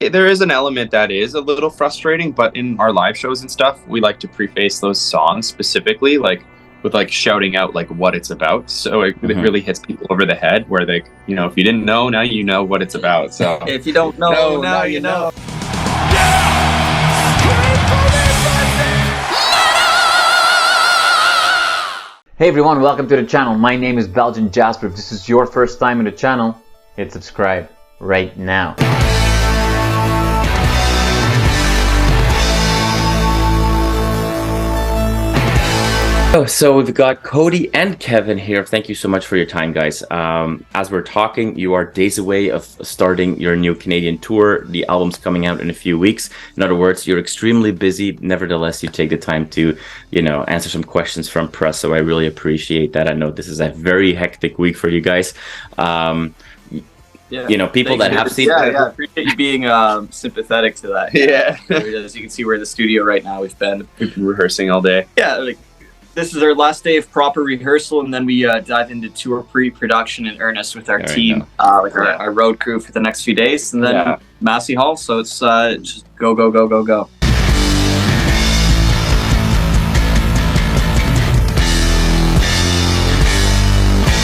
there is an element that is a little frustrating, but in our live shows and stuff, we like to preface those songs specifically, like with like shouting out like what it's about. So it really hits people over the head where they, you know, if you didn't know, now you know what it's about. So if you don't know, now you know. Hey everyone, welcome to the channel. My name is Belgian Jasper. If this is your first time in the channel, hit subscribe right now. Oh, so we've got Cody and Kevin here. Thank you so much for your time, guys. As we're talking, you are days away of starting your new Canadian tour. The album's coming out in a few weeks. In other words, you're extremely busy. Nevertheless, you take the time to, you know, answer some questions from press. So I really appreciate that. I know this is a very hectic week for you guys. Yeah. You know, people that have seen... Yeah, I appreciate you being sympathetic to that. Yeah. As you can see, we're in the studio right now. We've been rehearsing all day. Yeah, like, this is our last day of proper rehearsal, and then we dive into tour pre-production in earnest with our team, like our road crew for the next few days, and then Massey Hall. So it's just go, go, go, go, go.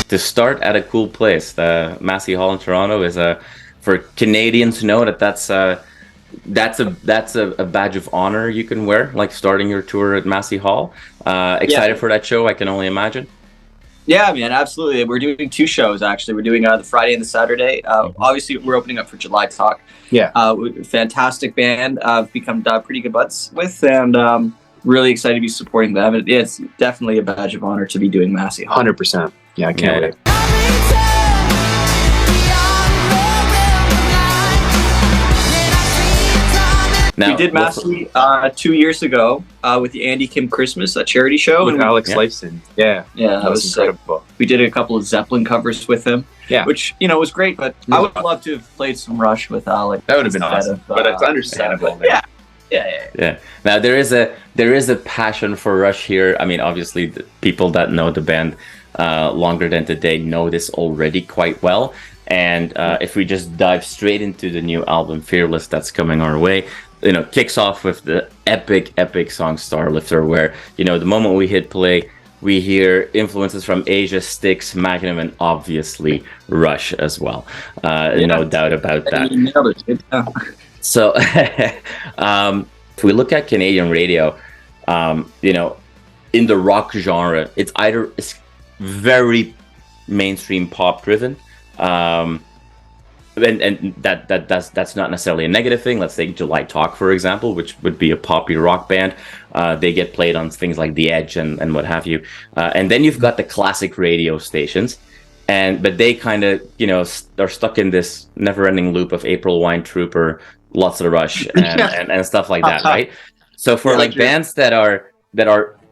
To start at a cool place, the Massey Hall in Toronto is for Canadians to know that's a badge of honor you can wear, like starting your tour at Massey Hall. Excited for that show, I can only imagine. Yeah, man, absolutely. We're doing two shows, actually. We're doing the Friday and the Saturday. Obviously, we're opening up for July Talk. Yeah. Fantastic band. I've become pretty good buds with, and really excited to be supporting them. It's definitely a badge of honor to be doing Massey Hall. 100%. Yeah, I can't wait. Now, we did Massey 2 years ago with the Andy Kim Christmas, a charity show. With Alex Lifeson. Yeah, that was incredible. We did a couple of Zeppelin covers with him, which, you know, was great, but I would love to have played some Rush with Alex. That would have been awesome, but it's understandable. Yeah. Now there is a passion for Rush here. I mean, obviously, the people that know the band longer than today know this already quite well. And if we just dive straight into the new album, Fearless, that's coming our way, you know, kicks off with the epic song Starlifter, where, you know, the moment we hit play, we hear influences from Asia, Styx, Magnum, and obviously Rush as well. No doubt about that. So if we look at Canadian radio, you know, in the rock genre, it's very mainstream pop driven. And that's not necessarily a negative thing. Let's take July Talk, for example, which would be a poppy rock band. They get played on things like The Edge and what have you. And then you've got the classic radio stations, but they kind of, you know, are stuck in this never-ending loop of April Wine Trooper, lots of Rush, and stuff like that, right? So for bands that are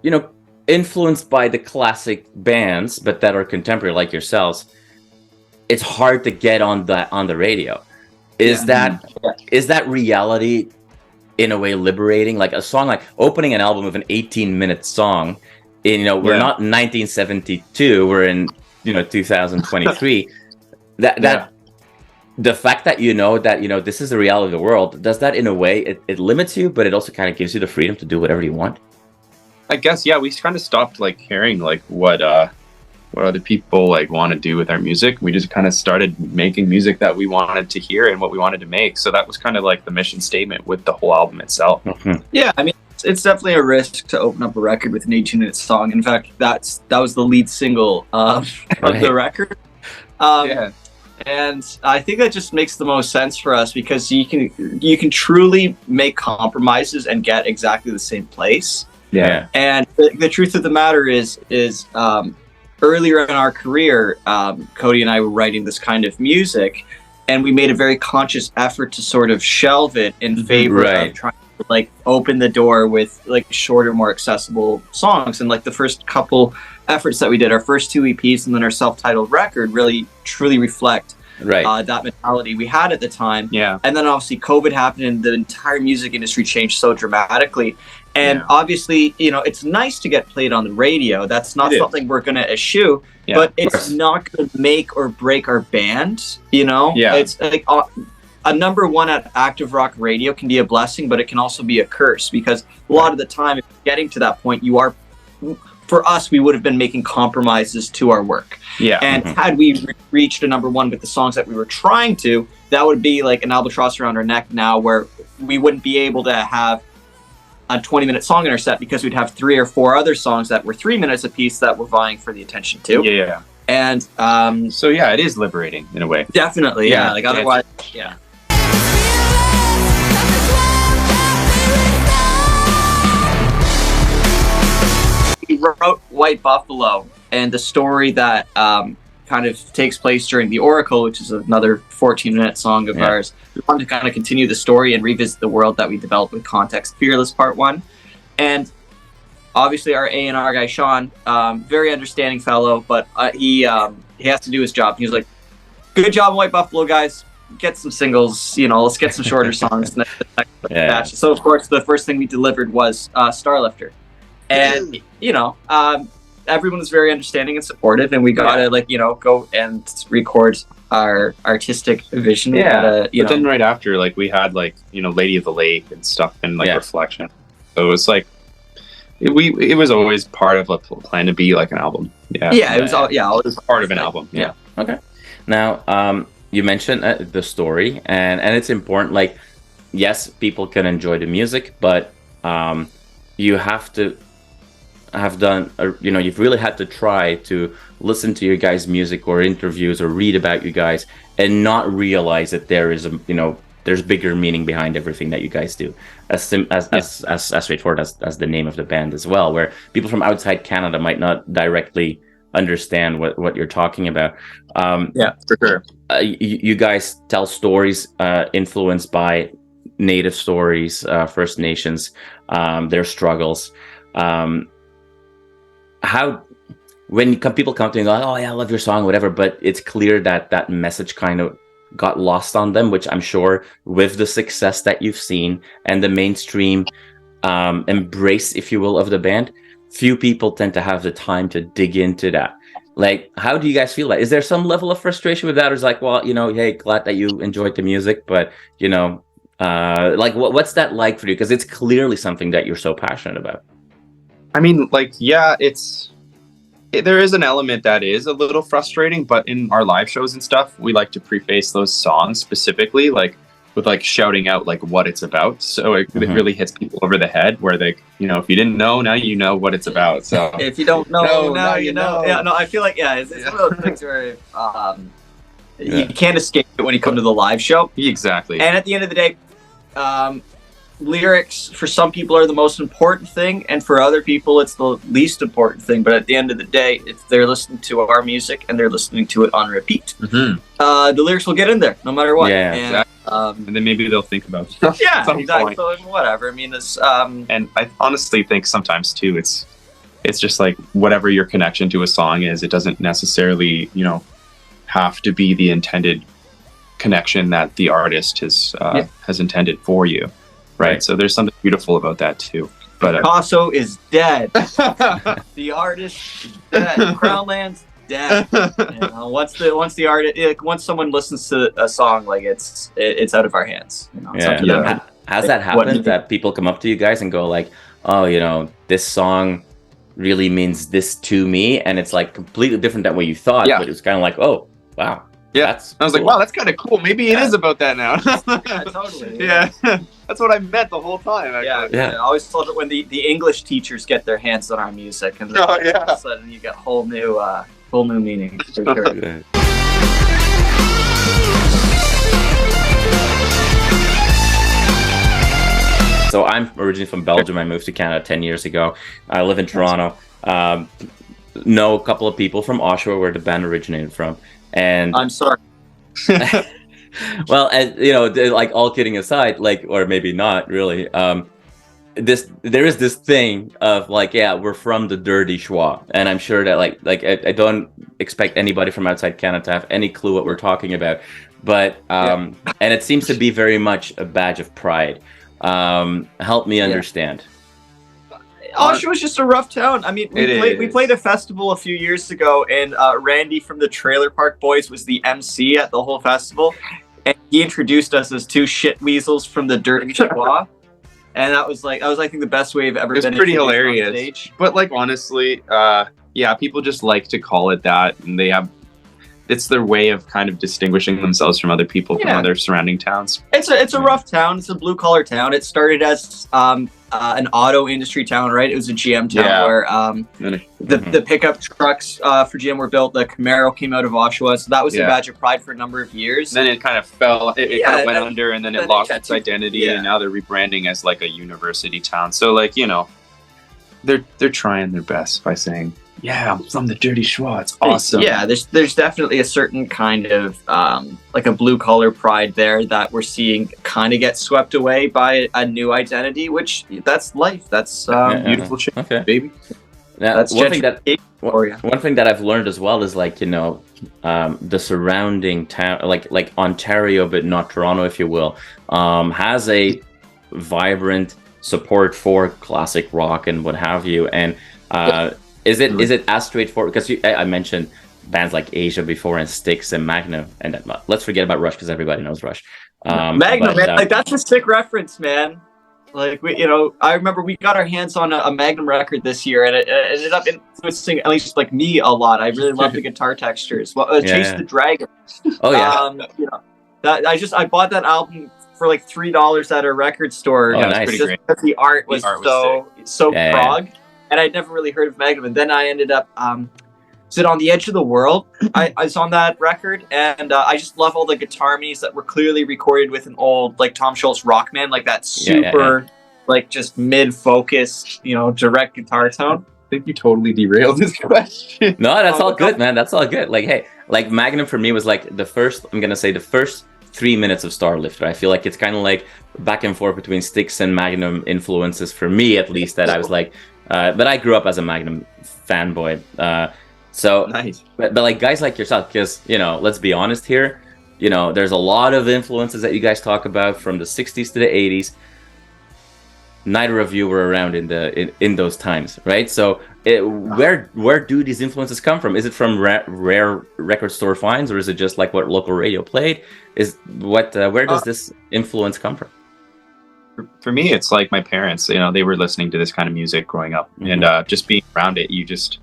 you know, influenced by the classic bands, but that are contemporary like yourselves, it's hard to get on the radio. Is that reality in a way liberating? Like a song, like opening an album with an 18-minute song, you know, we're not in 1972, we're in, you know, 2023. The fact that you know this is the reality of the world, does that in a way it limits you, but it also kind of gives you the freedom to do whatever you want? I guess, we kind of stopped like caring like what other people like want to do with our music. We just kind of started making music that we wanted to hear and what we wanted to make. So that was kind of like the mission statement with the whole album itself. Yeah, I mean, it's definitely a risk to open up a record with an 18-minute song. In fact, that was the lead single of the record. And I think that just makes the most sense for us, because you can truly make compromises and get exactly the same place. Yeah. And the truth of the matter is earlier in our career, Cody and I were writing this kind of music, and we made a very conscious effort to sort of shelve it in favor of trying to like open the door with like shorter, more accessible songs. And like the first couple efforts that we did, our first two EPs and then our self-titled record, really truly reflect that mentality we had at the time. Yeah. And then obviously COVID happened and the entire music industry changed so dramatically. And obviously, you know, it's nice to get played on the radio. That's not something we're going to eschew, but it's not going to make or break our band, you know? Yeah. It's like, a #1 at active rock radio can be a blessing, but it can also be a curse, because a lot of the time, if you're getting to that point, for us, we would have been making compromises to our work. Yeah. And had we reached a #1 with the songs that we were trying to, that would be like an albatross around our neck now, where we wouldn't be able to have a 20-minute song in our set, because we'd have 3 or 4 other songs that were 3 minutes apiece that we're vying for the attention too. Yeah. And so yeah, it is liberating in a way. definitely, yeah. Like otherwise, yeah. He wrote White Buffalo, and the story that kind of takes place during the Oracle, which is another 14-minute song of ours. We wanted to kind of continue the story and revisit the world that we developed with Context Fearless Part 1. And obviously our A&R guy, Sean, very understanding fellow, but he has to do his job. He was like, good job, White Buffalo, guys. Get some singles, let's get some shorter songs. Batch. So, of course, the first thing we delivered was Starlifter. And, everyone was very understanding and supportive, and we got to, go and record our artistic vision. Yeah. But then right after, we had, Lady of the Lake and stuff, and, Reflection. So it was it was always part of a plan to be an album. It was always part of an album. Yeah. Okay. Now, you mentioned the story, and it's important. Yes, people can enjoy the music, but you have to have done, you've really had to try to listen to your guys' music or interviews or read about you guys and not realize that there is there's bigger meaning behind everything that you guys do. As straightforward as the name of the band as well, where people from outside Canada might not directly understand what you're talking about. For sure. You guys tell stories influenced by Native stories, First Nations, their struggles. When people come to you and go, oh yeah, I love your song, whatever, but it's clear that message kind of got lost on them, which I'm sure with the success that you've seen and the mainstream embrace, if you will, of the band, few people tend to have the time to dig into that. How do you guys feel that? Is there some level of frustration with that? Or is hey, glad that you enjoyed the music, but what's that like for you? Because it's clearly something that you're so passionate about. I mean, there is an element that is a little frustrating, but in our live shows and stuff, we like to preface those songs specifically, with shouting out what it's about. So it really hits people over the head, where they, if you didn't know, now you know what it's about. So if you don't know, now you know. Yeah, no, I feel it's one of those things where you can't escape it when you come to the live show. Exactly. And at the end of the day, lyrics for some people are the most important thing, and for other people it's the least important thing. But at the end of the day, if they're listening to our music and they're listening to it on repeat, the lyrics will get in there no matter what. And then maybe they'll think about it. Exactly. So whatever. I mean, it's and I honestly think sometimes too, it's just whatever your connection to a song is, it doesn't necessarily have to be the intended connection that the artist has intended for you. Right. So there's something beautiful about that too. But Picasso is dead. The artist is dead. Crownland's dead. Once someone listens to a song, it's out of our hands. Has that happened that people come up to you guys and go oh, this song really means this to me, and it's completely different than what you thought, but it was kind of oh, wow. Yeah, I was wow, that's kind of cool. Maybe it is about that now. Totally. Yeah. That's what I meant the whole time. Actually. I always love it when the English teachers get their hands on our music, and all of a sudden you get whole new meaning. For sure. So I'm originally from Belgium. I moved to Canada 10 years ago. I live in Toronto. Know a couple of people from Oshawa, where the band originated from. And I'm sorry. Well, all kidding aside, or maybe not really, there is this thing of we're from the Dirty Shwa, and I'm sure that I don't expect anybody from outside Canada to have any clue what we're talking about, but and it seems to be very much a badge of pride. Help me understand. Oshawa was just a rough town. I mean, we played a festival a few years ago, and Randy from the Trailer Park Boys was the MC at the whole festival. and he introduced us as two shit weasels from the Dirty Shwa. And that was I think the best way I've ever been. It's pretty hilarious. But like honestly, yeah, people just like to call it that, and it's their way of kind of distinguishing themselves from other people from other surrounding towns. It's a rough town. It's a blue collar town. It started as an auto industry town, right? It was a GM town where the pickup trucks for GM were built. The Camaro came out of Oshawa, so that was a badge of pride for a number of years. And then it kind of fell. It kind of went under, and then it lost its identity, and now they're rebranding as like a university town. So like they're trying their best by saying, "Yeah, I'm from the Dirty Shwa. It's awesome." Yeah, there's definitely a certain kind of like a blue collar pride there that we're seeing kind of get swept away by a new identity, which that's life. That's beautiful shit, baby. Yeah, that's one thing that I've learned as well is like the surrounding town, like Ontario, but not Toronto, if you will, has a vibrant support for classic rock and what have you, and is it as straightforward? Because I mentioned bands like Asia before and Styx and Magnum, and let's forget about Rush because everybody knows Rush. Magnum, man, like that's a sick reference, man. Like I remember we got our hands on a Magnum record this year, and it ended up influencing at least like me a lot. I really love the guitar textures. Well, Chase the Dragon. Oh yeah. I bought that album for like $3 at a record store. Oh, nice. Just because the art was so prog. And I'd never really heard of Magnum. And then I ended up, is it On the Edge of the World? I was on that record. And I just love all the guitar harmonies that were clearly recorded with an old, like, Tom Scholz Rockman. Like, that super, like, just mid-focused, direct guitar tone. I think you totally derailed this question. No, that's all good, man. That's all good. Like, hey, like, Magnum for me was, like, the first 3 minutes of Starlifter. I feel like it's kind of like back and forth between Styx and Magnum influences for me, at least, that I was like... but I grew up as a Magnum fanboy, so nice. But like guys like yourself, because let's be honest here, there's a lot of influences that you guys talk about from the 60s to the 80s. Neither of you were around in those times, right? So where do these influences come from? Is it from rare record store finds, or is it just like what local radio played? Where does this influence come from? For me, it's like my parents. They were listening to this kind of music growing up, and just being around it, you just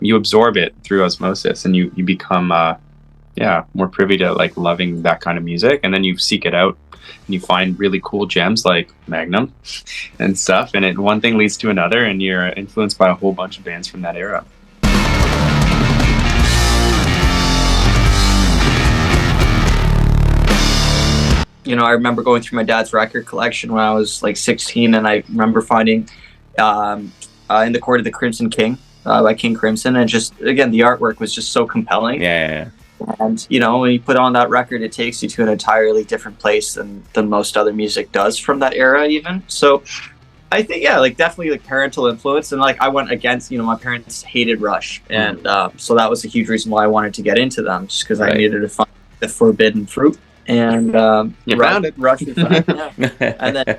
you absorb it through osmosis, and you become more privy to like loving that kind of music, and then you seek it out, and you find really cool gems like Magnum and stuff, and one thing leads to another, and you're influenced by a whole bunch of bands from that era. I remember going through my dad's record collection when I was like 16, and I remember finding In the Court of the Crimson King by King Crimson, and just again the artwork was just so compelling. Yeah. And when you put on that record, it takes you to an entirely different place than most other music does from that era, even. So I think definitely like parental influence, and like I went against my parents hated Rush, and so that was a huge reason why I wanted to get into them, just because I needed to find the forbidden fruit. And found it. Rush is fine, and then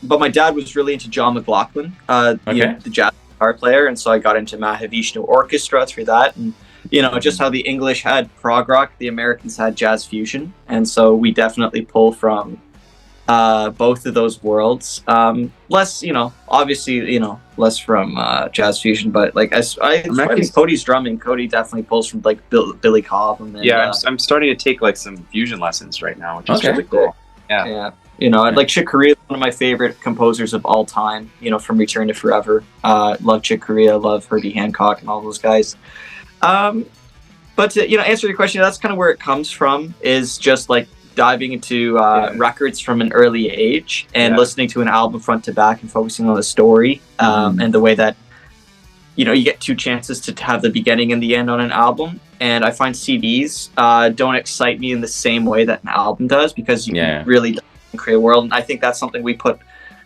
but my dad was really into John McLaughlin, the jazz guitar player, and so I got into Mahavishnu Orchestra through that, and just how the English had prog rock, the Americans had jazz fusion, and so we definitely pull from both of those worlds. Less, obviously, less from jazz fusion, but like I think Cody's drumming. Cody definitely pulls from like Billy Cobb. And then, I'm starting to take like some fusion lessons right now, which is really cool. Yeah. Like Chick Corea, one of my favorite composers of all time. From Return to Forever. Love Chick Corea, love Herbie Hancock, and all those guys. But to answer your question, that's kind of where it comes from. Is just like diving into records from an early age and listening to an album front to back and focusing on the story and the way that you get two chances to have the beginning and the end on an album. And I find CDs don't excite me in the same way that an album does, because you can really create a world. And I think that's something we put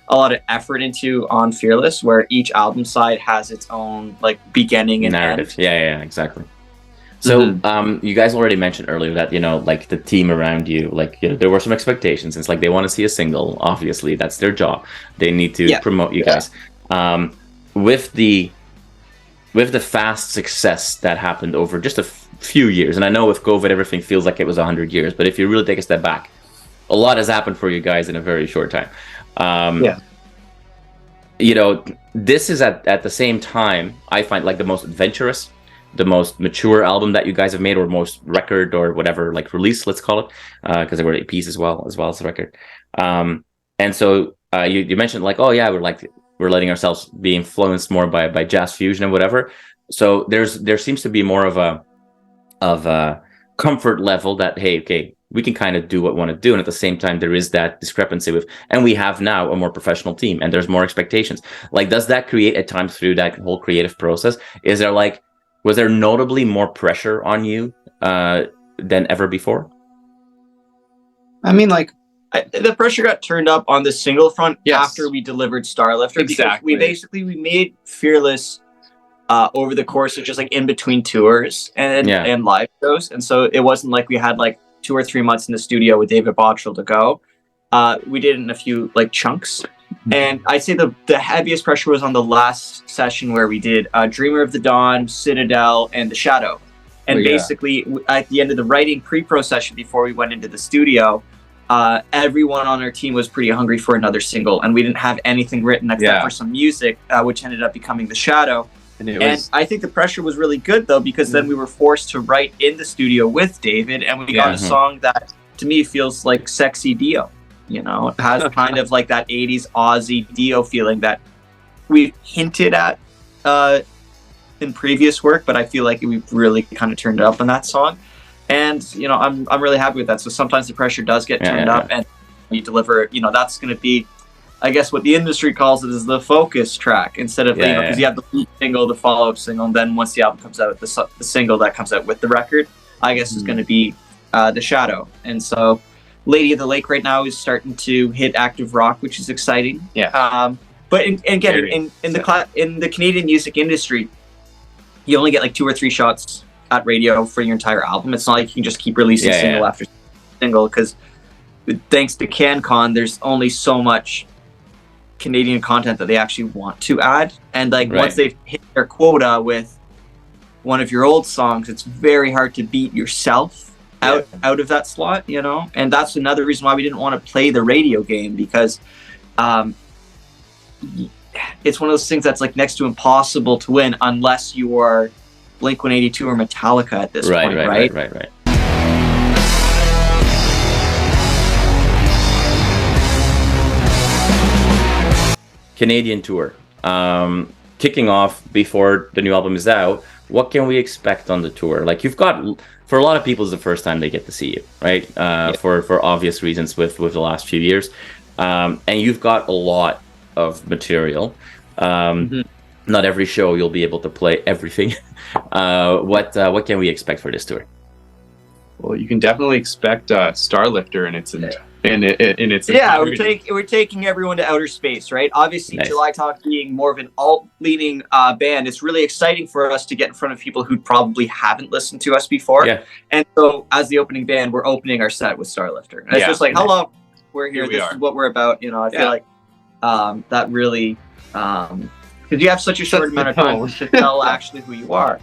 a lot of effort into on Fearless, where each album side has its own like beginning and narrative. End. Yeah, exactly. So you guys already mentioned earlier that like the team around you, like there were some expectations. It's like they want to see a single. Obviously, that's their job. They need to promote you guys. With the with the fast success that happened over just a few years, and I know with COVID everything feels like it was 100 years, but if you really take a step back, a lot has happened for you guys in a very short time. You know, this is at the same time, I find, like, the most adventurous, the most mature album that you guys have made, or most record or whatever, like, release, let's call it, because there were EPs as well as the record. And so you mentioned, like, oh yeah, we're letting ourselves be influenced more by jazz fusion and whatever. So there seems to be more of a comfort level that, hey, okay, we can kind of do what we want to do, and at the same time there is that discrepancy with, and we have now a more professional team and there's more expectations. Like, does that create at times through that whole creative process, was there notably more pressure on you than ever before? I mean, like, the pressure got turned up on the single front after we delivered Starlifter. Exactly. Because we made Fearless over the course of just, like, in between tours and live shows, and so it wasn't like we had like 2 or 3 months in the studio with David Bottrill to go. We did it in a few, like, chunks. And I'd say the heaviest pressure was on the last session where we did Dreamer of the Dawn, Citadel, and The Shadow. And basically, at the end of the writing pre-pro session before we went into the studio, everyone on our team was pretty hungry for another single. And we didn't have anything written except for some music, which ended up becoming The Shadow. And I think the pressure was really good, though, because then we were forced to write in the studio with David, and we got a song that, to me, feels like sexy Dio. You know, it has kind of like that 80s Aussie Dio feeling that we've hinted at in previous work, but I feel like we've really kind of turned it up on that song. And, you know, I'm really happy with that. So sometimes the pressure does get turned up, and you deliver, you know, that's going to be, I guess what the industry calls it is the focus track, instead of, you know, because you have the lead single, the follow-up single, and then once the album comes out, the single that comes out with the record, I guess is going to be The Shadow. And so Lady of the Lake right now is starting to hit active rock, which is exciting. But again, in the Canadian music industry, you only get like 2 or 3 shots at radio for your entire album. It's not like you can just keep releasing single after single, because thanks to CanCon, there's only so much Canadian content that they actually want to add, and like once they've hit their quota with one of your old songs, it's very hard to beat yourself out of that slot, you know. And that's another reason why we didn't want to play the radio game, because it's one of those things that's like next to impossible to win unless you are Blink-182 or Metallica at this point, right? Canadian tour, kicking off before the new album is out. What can we expect on the tour? Like, you've got, for a lot of people, it's the first time they get to see you, right? For obvious reasons with the last few years, and you've got a lot of material. Not every show you'll be able to play everything. What can we expect for this tour? Well, you can definitely expect Starlifter in its entirety. we're taking everyone to outer space, right? Obviously, July Talk being more of an alt-leaning band, it's really exciting for us to get in front of people who probably haven't listened to us before. And so, as the opening band, we're opening our set with Starlifter. And it's just like, hello, we're here. This is what we're about. You know, I feel like that really, because you have such a short amount of time to tell actually who you are.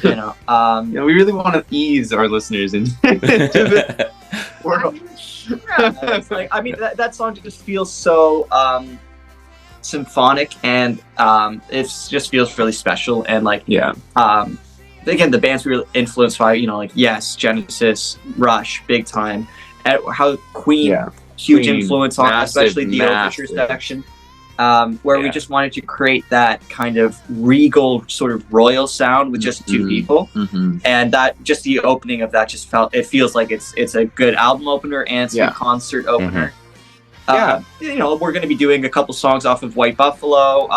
You know, we really want to ease our listeners into the world. It's like, I mean, that song just feels so symphonic, and it just feels really special. And like, again, the bands we were influenced by, you know, like Genesis, Rush, big time. And how Queen, huge influence on, especially the Overture section. Where we just wanted to create that kind of regal sort of royal sound with just 2 people, and that just the opening of that just feels like it's a good album opener and it's a concert opener. You know, we're going to be doing a couple songs off of White Buffalo.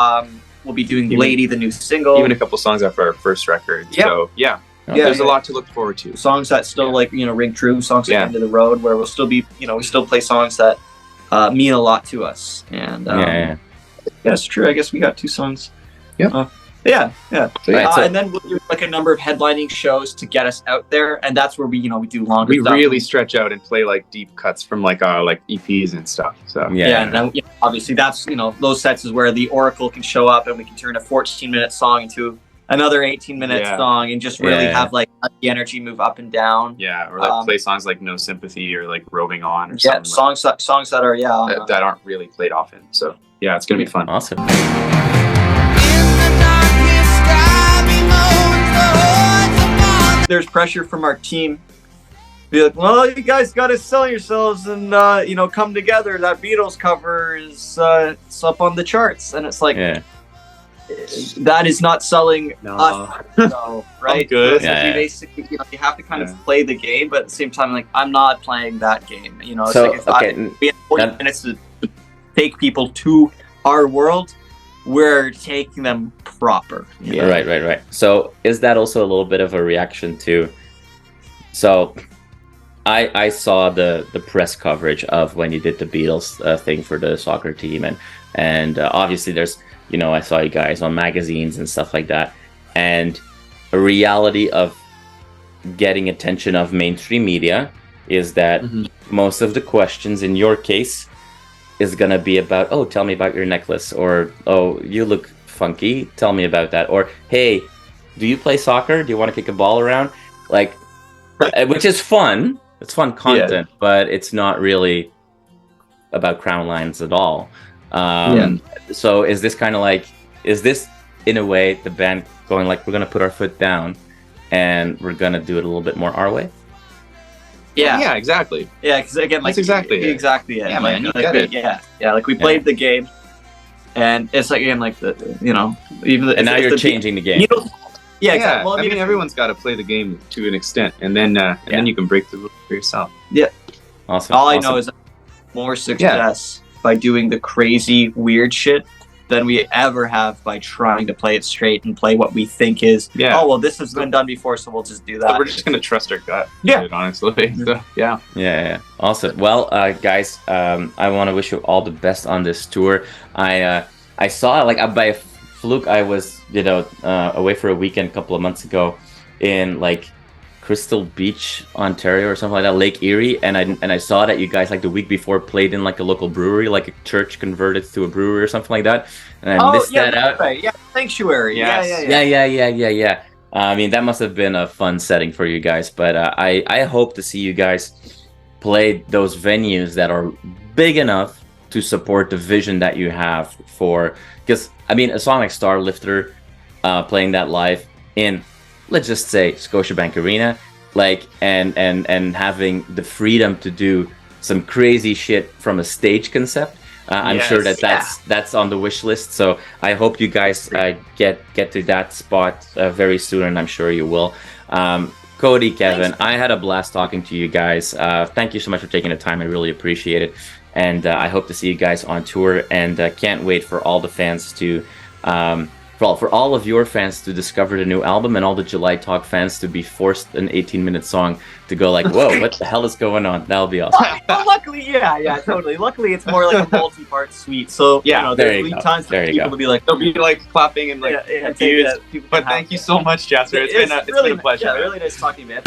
We'll be doing Lady, the new single, even a couple songs off our first record. So there's a lot to look forward to. Songs that still like, you know, ring true. Songs at the end of the road, where we'll still be, you know, we still play songs that mean a lot to us. And yeah, it's true. I guess we got 2 songs. And then we'll do like a number of headlining shows to get us out there, and that's where we do longer. We really stretch out and play like deep cuts from like our like EPs and stuff. So and then, obviously that's, you know, those sets is where the Oracle can show up, and we can turn a 14-minute song into another 18-minute song and just really Yeah. have like the energy move up and down. Yeah, or like play songs like No Sympathy or like Roving On or something. Songs that are that aren't really played often. So yeah, it's gonna be fun. Awesome. There's pressure from our team. Be like, well, you guys got to sell yourselves and you know, come together. That Beatles cover is it's up on the charts, and it's like that is not selling us, so, right? Good. So you basically, you know, you have to kind of play the game, but at the same time, like, I'm not playing that game. You know, it's So, like if we have 40 minutes to take people to our world, we're taking them proper. You know? Right. So is that also a little bit of a reaction to? So I saw the press coverage of when you did the Beatles thing for the soccer team, and obviously there's, you know, I saw you guys on magazines and stuff like that, and a reality of getting attention of mainstream media is that most of the questions in your case is gonna be about, oh, tell me about your necklace, or oh, you look funky, tell me about that, or hey, do you play soccer? Do you want to kick a ball around? Like, which is fun. It's fun content, but it's not really about crown lines at all. So is this kind of like, is this in a way the band going like, we're gonna put our foot down and we're gonna do it a little bit more our way? Yeah, exactly. Yeah, because again, like, that's exactly it. Exactly it. Yeah, like, man, you like, get it. Yeah, like we played the game, and it's like, again, like the, you know, even the, And now you're changing the game. You know, Yeah, exactly. Well, I mean, everyone's got to play the game to an extent, and then you can break the rules for yourself. Yeah. Awesome. All I know is more success by doing the crazy, weird shit than we ever have by trying to play it straight and play what we think is, oh, well, this has been done before, so we'll just do that. So we're just going to trust our gut. Yeah. Honestly. So, yeah. Yeah. Awesome. Well, guys, I want to wish you all the best on this tour. I saw, like, by fluke, I was, you know, away for a weekend a couple of months ago in, like, Crystal Beach, Ontario, or something like that, Lake Erie, and I saw that you guys, like, the week before played in like a local brewery, like a church converted to a brewery or something like that, and I missed that out. Right. Yeah, Sanctuary. Yes. Yeah. I mean, that must have been a fun setting for you guys, but I hope to see you guys play those venues that are big enough to support the vision that you have for, because I mean, a song like Starlifter, playing that live in, let's just say, Scotiabank Arena, like, and having the freedom to do some crazy shit from a stage concept. I'm sure that's on the wish list. So I hope you guys get to that spot very soon, and I'm sure you will. Cody, Kevin, thanks. I had a blast talking to you guys. Thank you so much for taking the time. I really appreciate it. And I hope to see you guys on tour, and can't wait for all the fans to for all of your fans to discover the new album, and all the July Talk fans to be forced an 18-minute song to go like, whoa, what the hell is going on? That'll be awesome. Well, luckily, totally. Luckily, it's more like a multi-part suite. So, you know, there'll be times for people to be like, they'll be like clapping and like confused. But thank you so much, Jasper. It's been a pleasure. Yeah, really nice talking, man.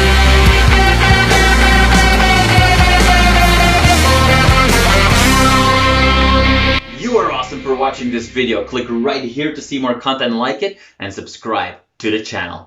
You are awesome for watching this video. Click right here to see more content like it, and subscribe to the channel.